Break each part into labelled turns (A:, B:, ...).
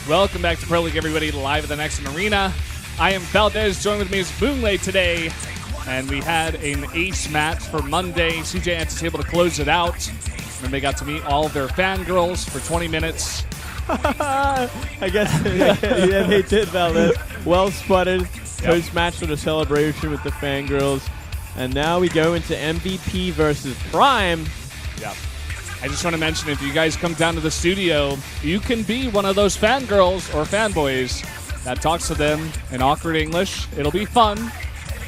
A: Welcome back to Pro League, everybody, live at the Next Arena. I am Valdez. Joined with me is Moonlay today, and we had an ace match for Monday. CJ Ants able to close it out, and they got to meet all of their fangirls for 20 minutes.
B: I guess yeah, they did, Valdez. Well spotted. Post-match sort of celebration with the fangirls. And now we go into MVP versus Prime.
A: Yeah. I just want to mention, if you guys come down to the studio, you can be one of those fangirls or fanboys that talks to them in awkward English. It'll be fun.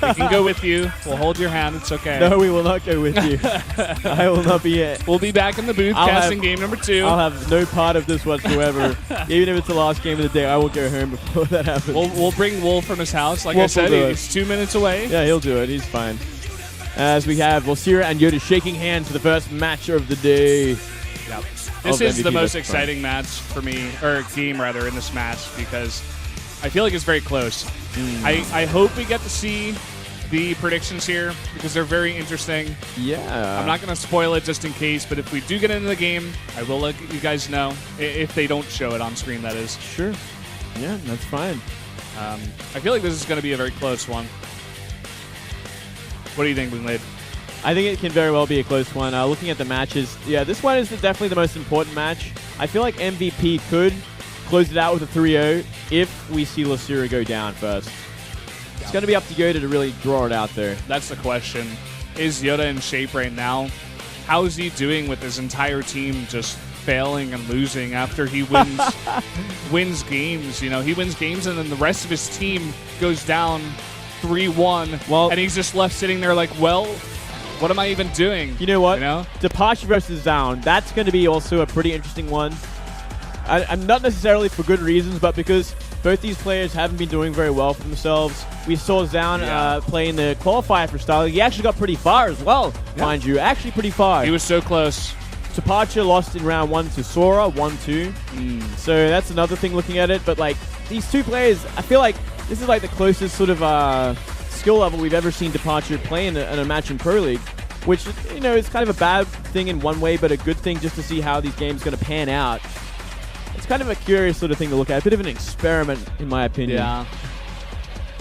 A: We can go with you. We'll hold your hand. It's okay.
B: No, we will not go with you. I will not be it.
A: We'll be back in the booth casting game number 2.
B: I'll have no part of this whatsoever. Even if it's the last game of the day, I will go home before that happens.
A: We'll bring Wolf from his house. Like
B: Wolf
A: I said, he's 2 minutes away.
B: Yeah, he'll do it. He's fine. As we have Losira and YoDa shaking hands for the first match of the day.
A: Yep. This is the most exciting match for me, or game rather, in this match, because I feel like it's very close. I hope we get to see the predictions here, because they're very interesting.
B: Yeah.
A: I'm not going to spoil it just in case, but if we do get into the game, I will let you guys know, if they don't show it on screen, that is.
B: Sure. Yeah, that's fine.
A: I feel like this is going to be a very close one. What do you think, Winglade?
B: I think it can very well be a close one. Looking at the matches, yeah, this one is definitely the most important match. I feel like MVP could close it out with a 3-0 if we see Losira go down first. It's going to be up to YoDa to really draw it out there.
A: That's the question. Is YoDa in shape right now? How is he doing with his entire team just failing and losing after he wins wins games? You know, he wins games and then the rest of his team goes down 3-1,
B: well,
A: and he's just left sitting there like, well, what am I even doing?
B: You know what?
A: You know?
B: Departure versus Down. That's going to be also a pretty interesting one. I'm not necessarily for good reasons, but because both these players haven't been doing very well for themselves. We saw Zown play in the qualifier for StarTale-yoe. He actually got pretty far as well, mind you. Actually pretty far.
A: He was so close.
B: Departure lost in round 1 to Sora, 1-2. So that's another thing looking at it. But like these two players, I feel like this is like the closest sort of skill level we've ever seen Departure play in a match in Pro League, which, you know, is kind of a bad thing in one way, but a good thing just to see how these games are going to pan out. It's kind of a curious sort of thing to look at, a bit of an experiment, in my opinion.
A: Yeah.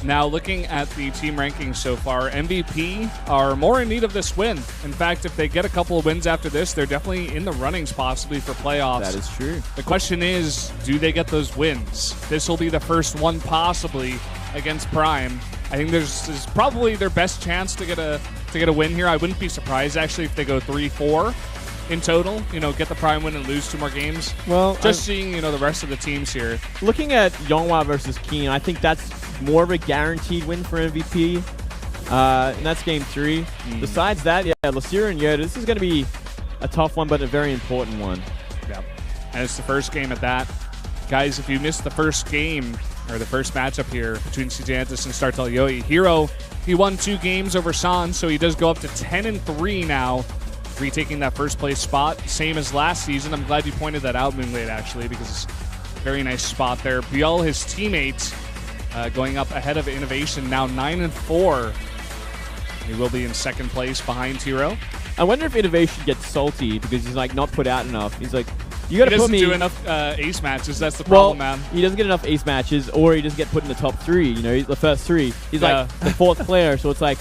A: Now, looking at the team rankings so far, MVP are more in need of this win. In fact, if they get a couple of wins after this, they're definitely in the runnings possibly for playoffs.
B: That is true.
A: The question is, do they get those wins? This will be the first one possibly against Prime. I think this is probably their best chance to get a win here. I wouldn't be surprised, actually, if they go 3-4 in total, you know, get the Prime win and lose 2 more games.
B: Well,
A: just seeing, you know, the rest of the teams here.
B: Looking at YoDa versus Keen, I think that's more of a guaranteed win for MVP. And that's game 3. Besides that, yeah, Losira and YoDa, this is going to be a tough one, but a very important one.
A: Yeah. And it's the first game at that. Guys, if you missed the first game, or the first matchup here between CJ Antis and StarTale-yoe, Hero, he won 2 games over San, so he does go up to 10-3 now, retaking that first place spot, same as last season. I'm glad you pointed that out, Moonlade, actually, because it's a very nice spot there. Biel, his teammates, going up ahead of Innovation, now 9-4. He will be in second place behind Hero.
B: I wonder if Innovation gets salty because he's like not put out enough. He's like, you got to put me.
A: He doesn't do enough ace matches. That's the problem, man.
B: He doesn't get enough ace matches, or he doesn't get put in the top 3. You know, the first 3. He's like the 4th player, so it's like,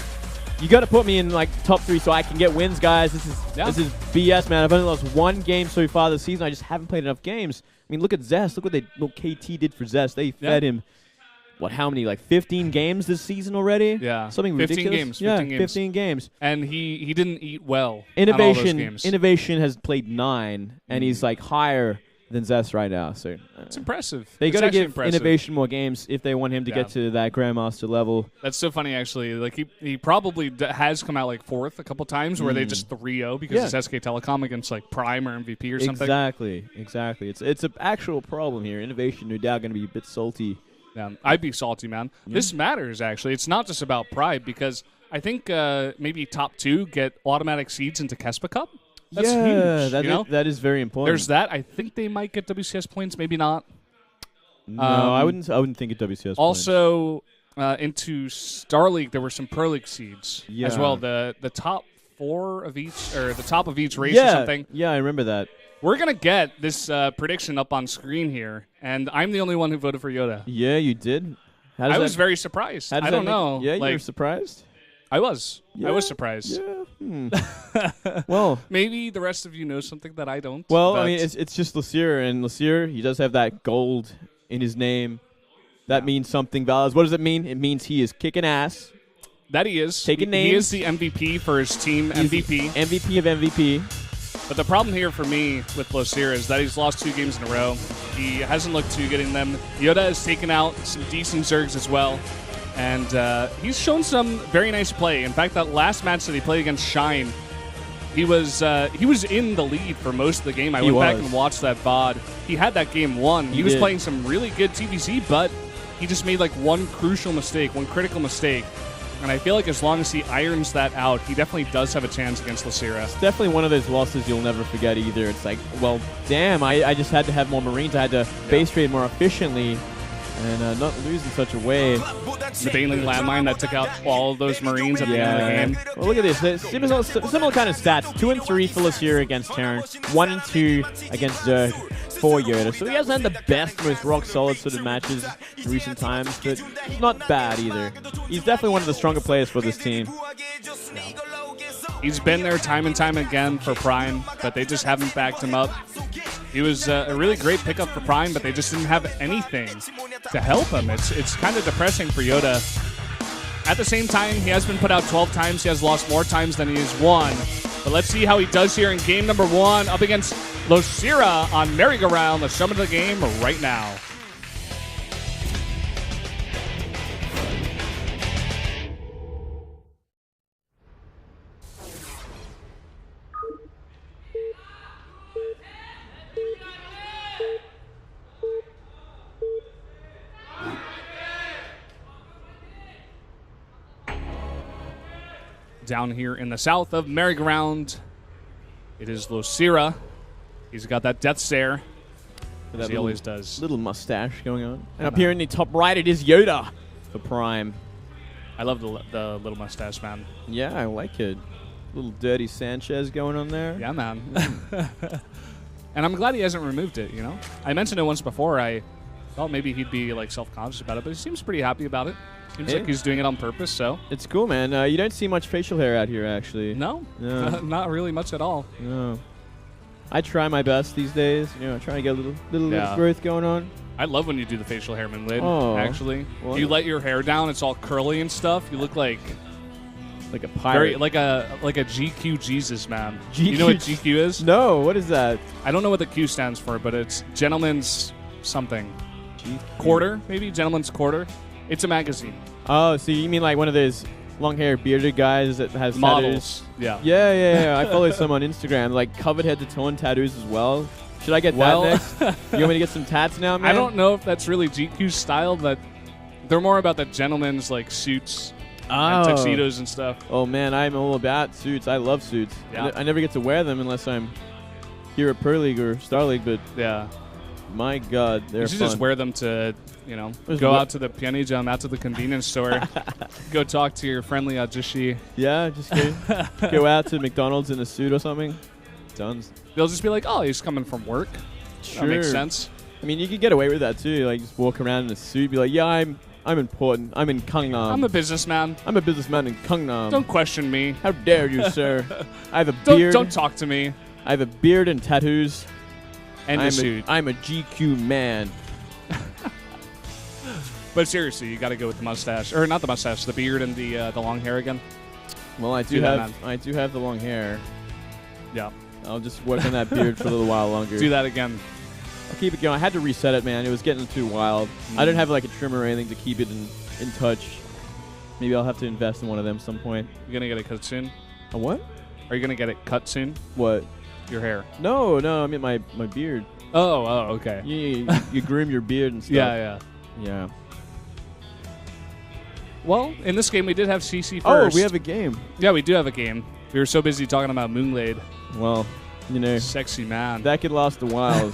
B: you got to put me in like top 3 so I can get wins, guys. This is BS, man. I've only lost 1 game so far this season. I just haven't played enough games. I mean, look at Zest. Look what KT did for Zest. They fed him. What, how many, like 15 games this season already?
A: Yeah.
B: Something
A: 15
B: ridiculous.
A: Games.
B: 15 games.
A: And he didn't eat well on all those games.
B: Innovation has played 9, and he's like higher than Zest right now. So
A: it's impressive.
B: They got to give Innovation more games if they want him to get to that Grandmaster level.
A: That's so funny, actually. Like he probably has come out like 4th a couple times where they just 3-0 because it's SK Telecom against like Prime or MVP or something.
B: Exactly. It's an actual problem here. Innovation, no doubt, going to be a bit salty.
A: Yeah, I'd be salty, man. Yeah. This matters, actually. It's not just about pride, because I think maybe top 2 get automatic seeds into Kespa Cup. That's huge.
B: That is very important.
A: There's that. I think they might get WCS points, maybe not.
B: No, I wouldn't think at WCS
A: also, into Star League, there were some Pro League seeds as well. The top 4 of each, or the top of each race or something.
B: Yeah, I remember that.
A: We're going to get this prediction up on screen here, and I'm the only one who voted for YoDa.
B: Yeah, you did.
A: I was very surprised. I don't know.
B: Yeah, you were surprised?
A: I was.
B: Yeah,
A: I was surprised.
B: Yeah. Well,
A: maybe the rest of you know something that I don't.
B: Well, I mean, it's just Losira, and Losira, he does have that gold in his name. That means something, Valas. What does it mean? It means he is kicking ass.
A: That he is.
B: Taking names.
A: He is the MVP for his team.
B: He's
A: MVP.
B: MVP of MVP.
A: But the problem here for me with Losira is that he's lost 2 games in a row. He hasn't looked too good in them. YoDa has taken out some decent Zergs as well. And he's shown some very nice play. In fact, that last match that he played against Shine, he was in the lead for most of the game. I went back and watched that VOD. He had that game won. He was playing some really good TVZ, but he just made like one crucial mistake, one critical mistake. And I feel like as long as he irons that out, he definitely does have a chance against Losira.
B: It's definitely one of those losses you'll never forget either. It's like, well, damn, I just had to have more Marines. I had to base trade more efficiently and not lose in such a way.
A: The Baneling landmine that took out all of those Marines at the end of the game.
B: Well, look at this. Similar kind of stats. 2 and 3 for Losira against Terran. 1 and 2 against Zerg for YoDa. So he hasn't had the best, most rock-solid sort of matches in recent times, but it's not bad either. He's definitely one of the stronger players for this team.
A: He's been there time and time again for Prime, but they just haven't backed him up. He was a really great pickup for Prime, but they just didn't have anything to help him. It's kind of depressing for YoDa. At the same time, he has been put out 12 times. He has lost more times than he has won. But let's see how he does here in game number 1 up against Losira on Merry-Go-Round. Let's jump into the game right now. Down here in the south of Merry-Go-Round, it is Losira. He's got that death stare, as he always does.
B: Little mustache going on. And up here in the top right, it is YoDa for Prime.
A: I love the little mustache, man.
B: Yeah, I like it. Little dirty Sanchez going on there.
A: Yeah, man. And I'm glad he hasn't removed it, you know? I mentioned it once before. I thought maybe he'd be like self-conscious about it, but he seems pretty happy about it. Seems like he's doing it on purpose, so.
B: It's cool, man. You don't see much facial hair out here, actually.
A: No? Not really much at all.
B: No. I try my best these days. You know, trying to get a little growth going on.
A: I love when you do the facial hair, Moonlid, actually.
B: Well,
A: you let your hair down, it's all curly and stuff. You look like
B: a pirate.
A: Like a GQ Jesus, man.
B: GQ.
A: You know what GQ is?
B: No, what is that?
A: I don't know what the Q stands for, but it's Gentleman's something.
B: GQ.
A: Quarter, maybe? Gentleman's Quarter. It's a magazine.
B: Oh, so you mean like one of those long-haired bearded guys that has
A: models?
B: Tattoos? Yeah. I follow some on Instagram, like covered head to toe and tattoos as well. Should I get that next? You want me to get some tats now, man?
A: I don't know if that's really GQ's style, but they're more about the gentleman's like suits and tuxedos and stuff.
B: Oh man, I'm all about suits. I love suits.
A: Yeah.
B: I never get to wear them unless I'm here at Pro League or Star League, but
A: yeah.
B: My God, they're
A: You should
B: fun.
A: just wear them to, you know, go out to the piano jam, out to the convenience store, go talk to your friendly Ajushi.
B: Yeah, just go out to McDonald's in a suit or something. Done.
A: They'll just be like, oh, he's coming from work.
B: Sure.
A: That makes sense.
B: I mean, you could get away with that too. Like, just walk around in a suit, be like, yeah, I'm important. I'm in Gangnam.
A: I'm a businessman.
B: I'm a businessman in Gangnam.
A: Don't question me.
B: How dare you, sir? I have a beard.
A: Don't talk to me.
B: I have a beard and tattoos.
A: And a suit.
B: I'm a GQ man.
A: But seriously, you got to go with the mustache, or not the mustache, the beard and the long hair again.
B: Well, I do have the long hair.
A: Yeah.
B: I'll just work on that beard for a little while longer.
A: Do that again.
B: I'll keep it going. I had to reset it, man. It was getting too wild. I didn't have like a trimmer or anything to keep it in touch. Maybe I'll have to invest in one of them some point.
A: You gonna get it cut soon?
B: A what?
A: Are you gonna get it cut soon?
B: What?
A: Your hair?
B: No, I mean my beard.
A: Oh, okay.
B: You groom your beard and stuff.
A: Yeah. Well, in this game we did have CC first.
B: Oh, we have a game.
A: Yeah, we do have a game. We were so busy talking about Moonglade.
B: Well, you know,
A: sexy man.
B: That could last a while.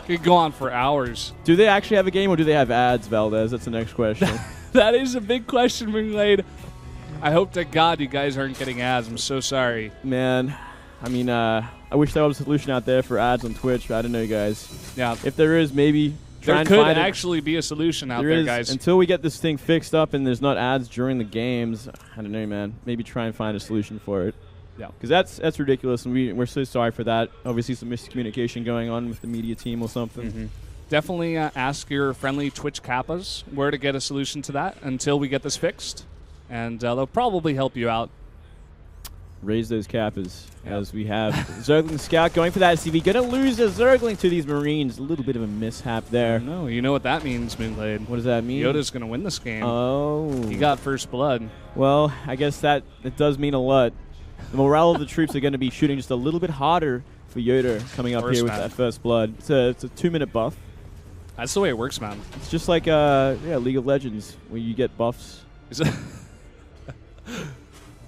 A: Could go on for hours.
B: Do they actually have a game, or do they have ads, Valdez? That's the next question.
A: That is a big question, Moonglade. I hope to God you guys aren't getting ads. I'm so sorry.
B: Man, I mean, I wish there was a solution out there for ads on Twitch, but I don't know, guys.
A: Yeah.
B: If there is, maybe try
A: There
B: and
A: could
B: find it.
A: actually be a solution out there, guys.
B: Until we get this thing fixed up and there's not ads during the games, I don't know, man. Maybe try and find a solution for it.
A: Yeah.
B: Because that's ridiculous, and we're so sorry for that. Obviously, some miscommunication going on with the media team or something.
A: Definitely ask your friendly Twitch kappas where to get a solution to that until we get this fixed. And they'll probably help you out.
B: Raise those kappas as we have Zergling Scout going for that SCV. Going to lose a Zergling to these Marines. A little bit of a mishap there.
A: No, you know what that means, Moonblade.
B: What does that mean?
A: YoDa's going to win this game.
B: Oh.
A: He got first blood.
B: Well, I guess it does mean a lot. The morale of the troops are going to be shooting just a little bit harder for YoDa coming up here with that first blood. It's a 2-minute buff.
A: That's the way it works, man.
B: It's just like League of Legends, where you get buffs.
A: Is it?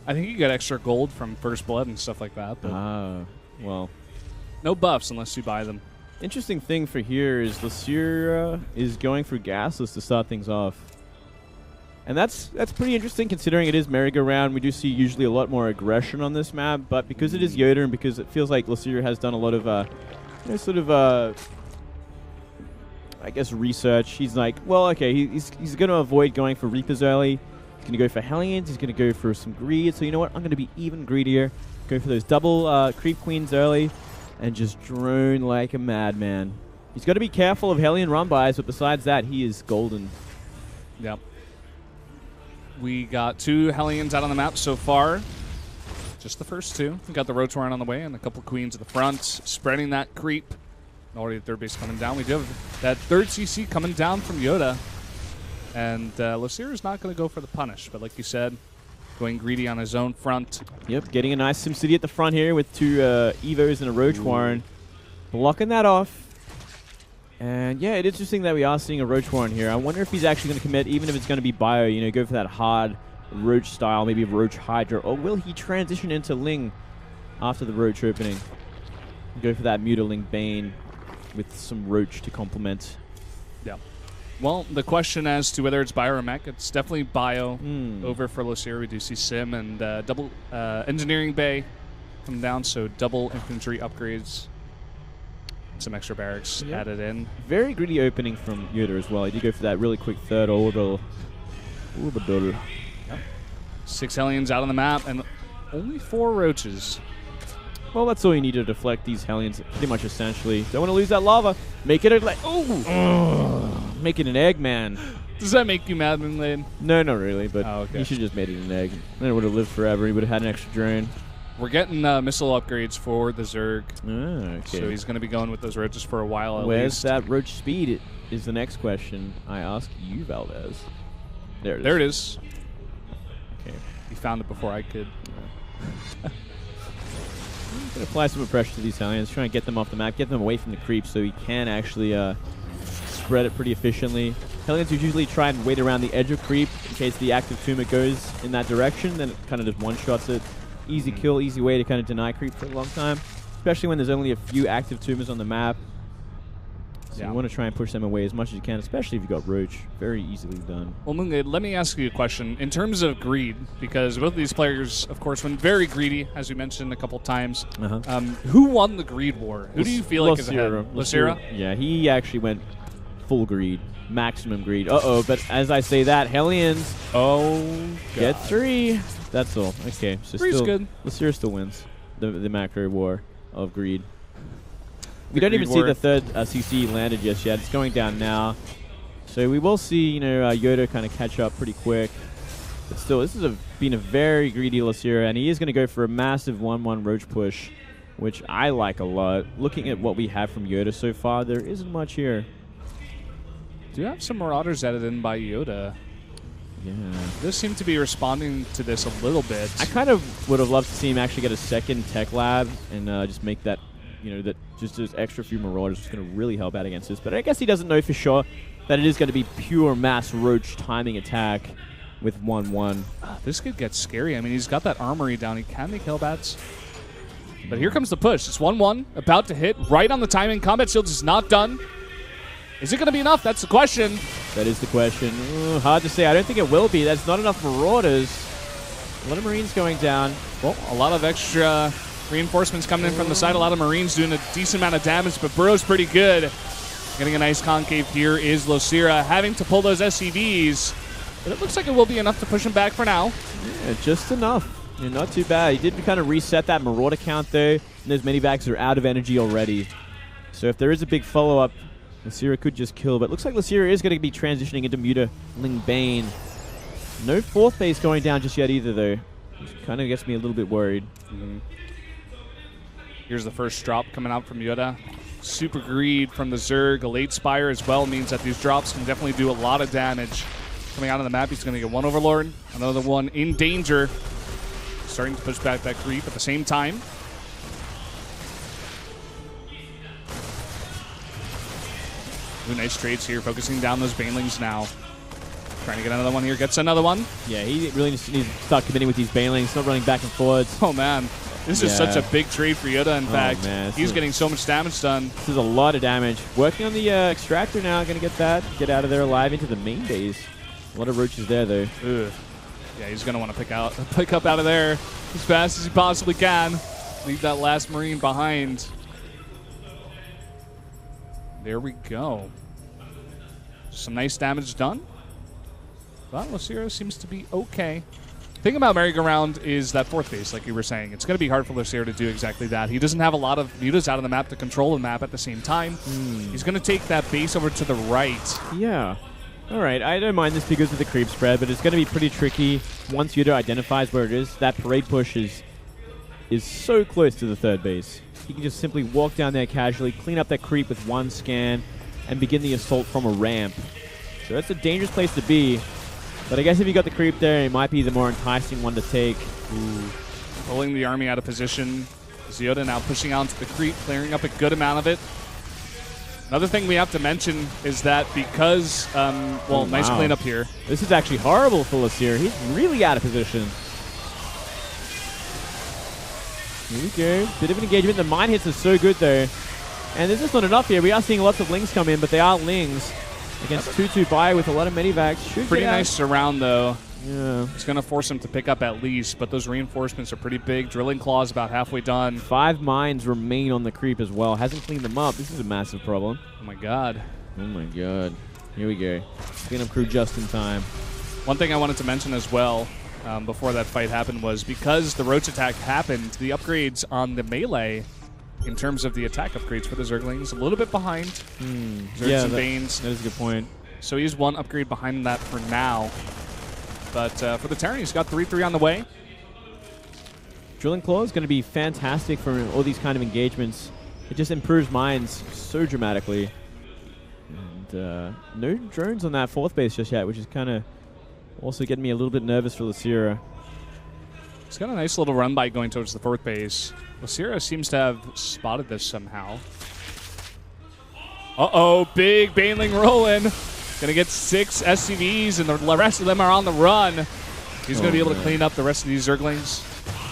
A: I think you get extra gold from first blood and stuff like that.
B: Well.
A: No buffs unless you buy them.
B: Interesting thing for here is Losira is going for gasless to start things off. And that's pretty interesting considering it is merry-go-round. We do see usually a lot more aggression on this map, but because it is YoDa and because it feels like Losira has done a lot of I guess research. He's like, well, okay, he's going to avoid going for Reapers early. He's going to go for Hellions. He's going to go for some greed. So you know what? I'm going to be even greedier. Go for those double creep queens early and just drone like a madman. He's got to be careful of Hellion run-bys, but besides that, he is golden.
A: Yep. We got 2 Hellions out on the map so far. Just the first 2. We got the Rotoran on the way and a couple queens at the front, spreading that creep. Already the third base coming down. We do have that third CC coming down from YoDa. And Losira's not going to go for the punish, but like you said, going greedy on his own front.
B: Yep, getting a nice SimCity at the front here with 2 Evos and a Roach Warren. Blocking that off. And yeah, it's interesting that we are seeing a Roach Warren here. I wonder if he's actually going to commit, even if it's going to be bio, you know, go for that hard Roach style, maybe Roach Hydra. Or will he transition into Ling after the Roach opening? Go for that Mutiling Bane with some Roach to complement.
A: Yeah. Well, the question as to whether it's bio or mech, it's definitely bio over for Losira. We do see Sim and double Engineering Bay come down, so double infantry upgrades. Some extra barracks added in.
B: Very greedy opening from YoDa as well. He did go for that really quick third orbital. Yep.
A: 6 Hellions out on the map and only 4 Roaches.
B: Well, that's all you need to deflect these Hellions, pretty much essentially. Don't want to lose that lava. Make it make it an egg, man.
A: Does that make you mad, Moonblade?
B: No, not really, but
A: okay.
B: He should have just made it an egg. Then it would have lived forever. He would have had an extra drone.
A: We're getting missile upgrades for the Zerg.
B: Okay.
A: So he's going to be going with those Roaches for a while at
B: Where's
A: least.
B: that Roach speed is the next question I ask you, Valdez. There it is.
A: There it is.
B: Okay.
A: He found it before I could.
B: Gonna apply some pressure to these Hellions, try and get them off the map, get them away from the creeps so he can actually spread it pretty efficiently. Hellions usually try and wait around the edge of creep in case the active tumor goes in that direction, then it kind of just one-shots it. Easy kill, easy way to kind of deny creep for a long time, especially when there's only a few active tumors on the map. So you want to try and push them away as much as you can, especially if you've got Roach. Very easily done.
A: Well, Moonblade, let me ask you a question. In terms of greed, because both of these players, of course, went very greedy, as we mentioned a couple times. Who won the greed war? Who do you feel like is ahead? Losira?
B: Yeah, he actually went full greed. Maximum greed. But as I say that, Hellions get 3. That's all. Okay, so
A: 3's good.
B: Losira still wins the macro war of greed. We don't even see the third CC landed just yet. It's going down now. So we will see, YoDa kind of catch up pretty quick. But still, this has been a very greedy Losira, and he is going to go for a massive 1-1 Roach push, which I like a lot. Looking at what we have from YoDa so far, there isn't much here.
A: Do you have some Marauders added in by YoDa?
B: Yeah.
A: They seem to be responding to this a little bit.
B: I kind of would have loved to see him actually get a second tech lab and just make that, that just those extra few Marauders is going to really help out against this. But I guess he doesn't know for sure that it is going to be pure mass Roach timing attack with 1-1.
A: This could get scary. I mean, he's got that armory down. He can make Hellbats. But here comes the push. It's 1-1, about to hit, right on the timing. Combat Shields is not done. Is it going to be enough? That's the question.
B: That is the question. Hard to say. I don't think it will be. That's not enough Marauders. A lot of Marines going down.
A: Well, a lot of extra Reinforcements coming in from the side. A lot of Marines doing a decent amount of damage, but Burrow's pretty good. Getting a nice concave here is Losira, having to pull those SCVs. But it looks like it will be enough to push him back for now.
B: Yeah, just enough. Yeah, not too bad. He did kind of reset that Marauder count, though, and those minivacs are out of energy already. So if there is a big follow-up, Losira could just kill. But it looks like Losira is going to be transitioning into Mutaling Bane. No fourth base going down just yet either, though. Which kind of gets me a little bit worried.
A: Here's the first drop coming out from YoDa. Super Greed from the Zerg. A late Spire as well means that these drops can definitely do a lot of damage. Coming out on the map, he's going to get one Overlord, another one in danger. Starting to push back that creep at the same time. Ooh, nice trades here, focusing down those Banelings now. Trying to get another one here, gets another one.
B: Yeah, he really needs to start committing with these Banelings, not running back and forwards.
A: Oh, man. This is such a big trade for YoDa, in fact.
B: Man,
A: he's getting so much damage done.
B: This is a lot of damage. Working on the extractor now, going to get that. Get out of there alive into the main base. A lot of roaches there, though.
A: Ugh. Yeah, he's going to want to pick up out of there as fast as he possibly can. Leave that last Marine behind. There we go. Some nice damage done. Well, Losira seems to be okay. The thing about Merry-Go-Round is that fourth base, like you were saying. It's going to be hard for Losira to do exactly that. He doesn't have a lot of mutas out of the map to control the map at the same time. He's going to take that base over to the right.
B: Yeah. All right, I don't mind this because of the creep spread, but it's going to be pretty tricky once YoDa identifies where it is. That parade push is so close to the third base. He can just simply walk down there casually, clean up that creep with one scan, and begin the assault from a ramp. So that's a dangerous place to be. But I guess if you got the creep there, it might be the more enticing one to take.
A: Ooh. Pulling the army out of position. YoDa now pushing out into the creep, clearing up a good amount of it. Another thing we have to mention is that because, nice cleanup here.
B: This is actually horrible for Losira. He's really out of position. Here we go. Bit of an engagement. The mine hits are so good, though. And there's just not enough here. We are seeing lots of Lings come in, but they are Lings. Against 2-2 buy with a lot of medivacs.
A: Pretty nice surround, though.
B: Yeah.
A: It's going to force him to pick up at least, but those reinforcements are pretty big. Drilling Claw's about halfway done.
B: 5 mines remain on the creep as well. Hasn't cleaned them up. This is a massive problem.
A: Oh, my God.
B: Oh, my God. Here we go. Cleanup crew just in time.
A: One thing I wanted to mention as well before that fight happened was because the Roach attack happened, the upgrades on the melee in terms of the attack upgrades for the Zerglings, a little bit behind. Zergs and Banes.
B: That is a good point.
A: So he's one upgrade behind that for now. But for the Terran, he's got 3-3 on the way.
B: Drilling Claw is going to be fantastic for all these kind of engagements. It just improves mines so dramatically. And no drones on that fourth base just yet, which is kind of also getting me a little bit nervous for Losira.
A: He's got a nice little run by going towards the fourth base. Losira seems to have spotted this somehow. Uh-oh, big Baneling rolling. Gonna get 6 SCVs, and the rest of them are on the run. He's gonna be able to clean up the rest of these Zerglings.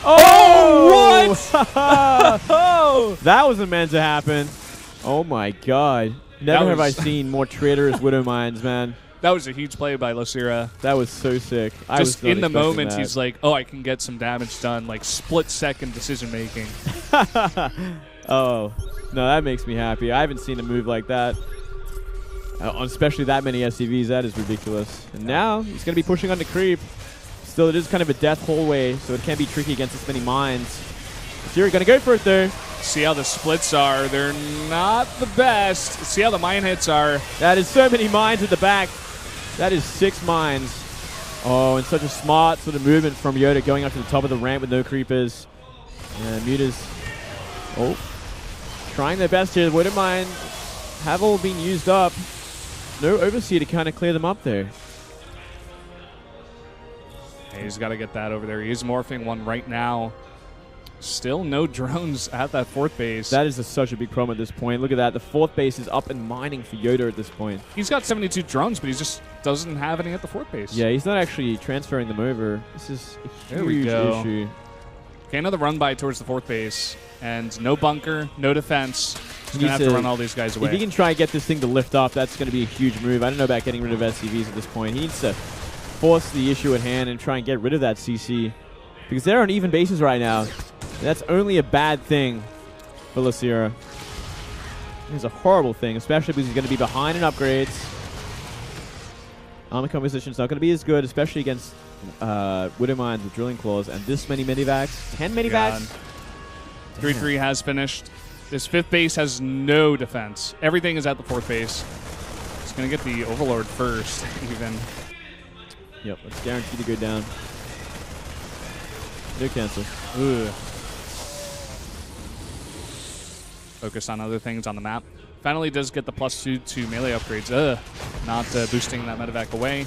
B: Oh, what? That wasn't meant to happen. Oh my God. Never have I seen more traitorous Widow Mines, man.
A: That was a huge play by Losira.
B: That was so sick.
A: Just in the moment, he's like, oh, I can get some damage done. Like, split-second decision-making.
B: Oh, no, that makes me happy. I haven't seen a move like that. Especially that many SCVs. That is ridiculous. And now, he's going to be pushing on the creep. Still, it is kind of a death hallway, so it can be tricky against this many mines. Losira going to go for it, though.
A: See how the splits are. They're not the best. See how the mine hits are.
B: That is so many mines at the back. That is 6 mines. Oh, and such a smart sort of movement from YoDa going up to the top of the ramp with no creepers. And mutas. Oh. Trying their best here. Widow Mine have all been used up. No Overseer to kind of clear them up there.
A: Hey, he's got to get that over there. He is morphing one right now. Still no drones at that fourth base.
B: That is such a big problem at this point. Look at that. The fourth base is up and mining for YoDa at this point.
A: He's got 72 drones, but he just doesn't have any at the fourth base.
B: Yeah, he's not actually transferring them over. This is a huge issue.
A: Okay, another run by towards the fourth base. And no bunker, no defense. He's going to have to run all these guys away.
B: If he can try and get this thing to lift up, that's going to be a huge move. I don't know about getting rid of SCVs at this point. He needs to force the issue at hand and try and get rid of that CC. Because they're on even bases right now. That's only a bad thing for Losira. It's a horrible thing, especially because he's going to be behind in upgrades. Armor composition is not going to be as good, especially against Widow Mines with Drilling Claws and this many medivacs. 10 medivacs?
A: 3-3 has finished. This 5th base has no defense. Everything is at the 4th base. He's going to get the Overlord first, even.
B: Yep, it's guaranteed to go down. No cancel.
A: Ugh. Focus on other things on the map. Finally does get the +2 to melee upgrades. Not boosting that medevac away.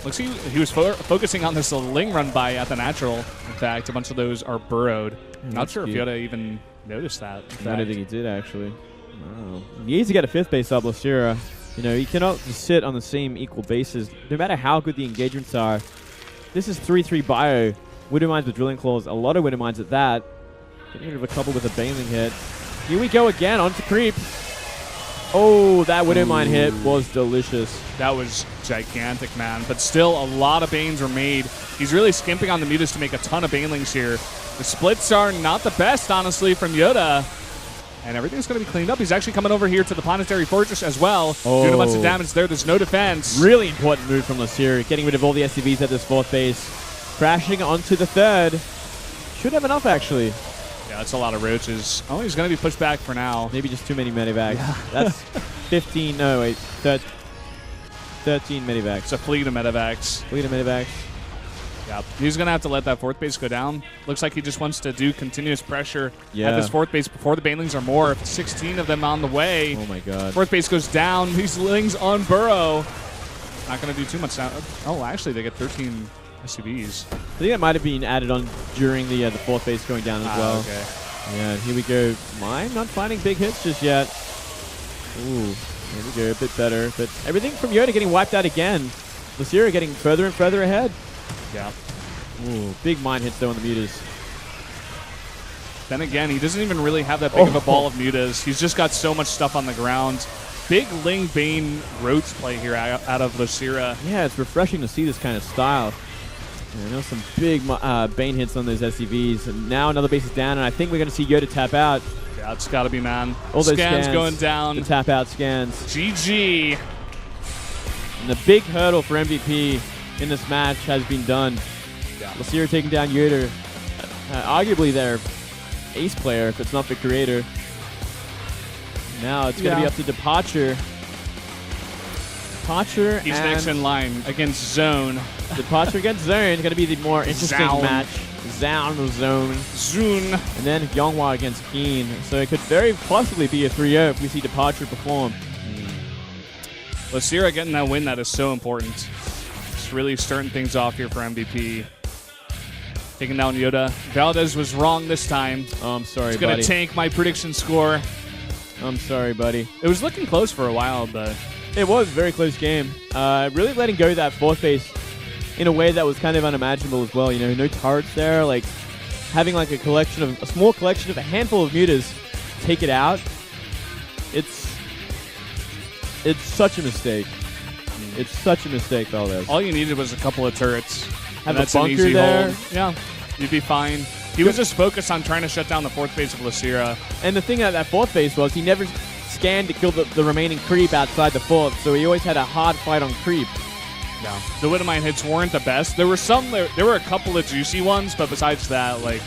A: Looks like he was focusing on this Ling run by at the natural. In fact, a bunch of those are burrowed. Not sure if YoDa even noticed that.
B: I don't think he did, actually. Wow. He needs to get a 5th base up, Losira. You know, he cannot just sit on the same equal bases, no matter how good the engagements are. This is 3-3 bio. Widow Mines with Drilling Claws. A lot of Widow Mines at that. Getting rid of a couple with a Baneling hit. Here we go again, onto creep. Oh, that Widow Mine hit was delicious.
A: That was gigantic, man. But still, a lot of Banes were made. He's really skimping on the mutas to make a ton of Banelings here. The splits are not the best, honestly, from YoDa. And everything's going to be cleaned up. He's actually coming over here to the Planetary Fortress as well. Doing a bunch of damage there. There's no defense.
B: Really important move from Losira. Getting rid of all the SCVs at this 4th base. Crashing onto the 3rd. Should have enough, actually.
A: Yeah, that's a lot of roaches. Oh, he's going to be pushed back for now.
B: Maybe just too many medivacs. Yeah. That's 15. No, wait. 13 medivacs.
A: It's a fleet of medivacs.
B: Fleet of medivacs.
A: Yeah, he's going to have to let that 4th base go down. Looks like he just wants to do continuous pressure at this 4th base before the Banelings are morphed. 16 of them on the way.
B: Oh, my God.
A: 4th base goes down. These Lings on burrow. Not going to do too much now. Oh, actually, they get 13 SUVs.
B: I think that might have been added on during the 4th base going down as well.
A: Okay.
B: Yeah, here we go. Mine not finding big hits just yet. Ooh, here we go. A bit better. But everything from YoDa getting wiped out again. Losira getting further and further ahead.
A: Yeah.
B: Ooh, big mine hits though on the mutas.
A: Then again, he doesn't even really have that big of a ball of mutas. He's just got so much stuff on the ground. Big Ling Bane roads play here out of Losira.
B: Yeah, it's refreshing to see this kind of style. I know some big Bane hits on those SCVs. And now another base is down, and I think we're going to see YoDa tap out.
A: Yeah, it's got to be, man.
B: All those
A: scans going down.
B: The tap out scans.
A: GG.
B: And the big hurdle for MVP in this match has been done.
A: Yeah.
B: Losira taking down YoDa. Arguably their ace player, if it's not the creator. Now it's going to be up to Departure. Departure
A: He's next in line against Zone.
B: Departure against Zone is going to be the more interesting match. Zone.
A: Zune.
B: And then Yonghwa against Keen. So it could very possibly be a 3-0 if we see Departure perform.
A: Losira getting that win, that is so important. It's really starting things off here for MVP. Taking down YoDa. Valdez was wrong this time.
B: Oh, I'm sorry,
A: He's going to tank my prediction score.
B: I'm sorry, buddy.
A: It was looking close for a while, but...
B: It was a very close game. Really letting go that 4th base in a way that was kind of unimaginable as well. You know, no turrets there. Like, having like a small collection of a handful of mutas take it out. It's such a mistake. It's such a mistake, Valdez.
A: All you needed was a couple of turrets.
B: Have
A: that's
B: a bunker
A: an easy
B: there.
A: hold. Yeah, you'd be fine. He was just focused on trying to shut down the 4th base of Losira.
B: And the thing at that 4th base was he never scanned to kill the remaining creep outside the 4th, so he always had a hard fight on creep.
A: Yeah. The Widowmine hits weren't the best. There were some, there were a couple of juicy ones, but besides that, like,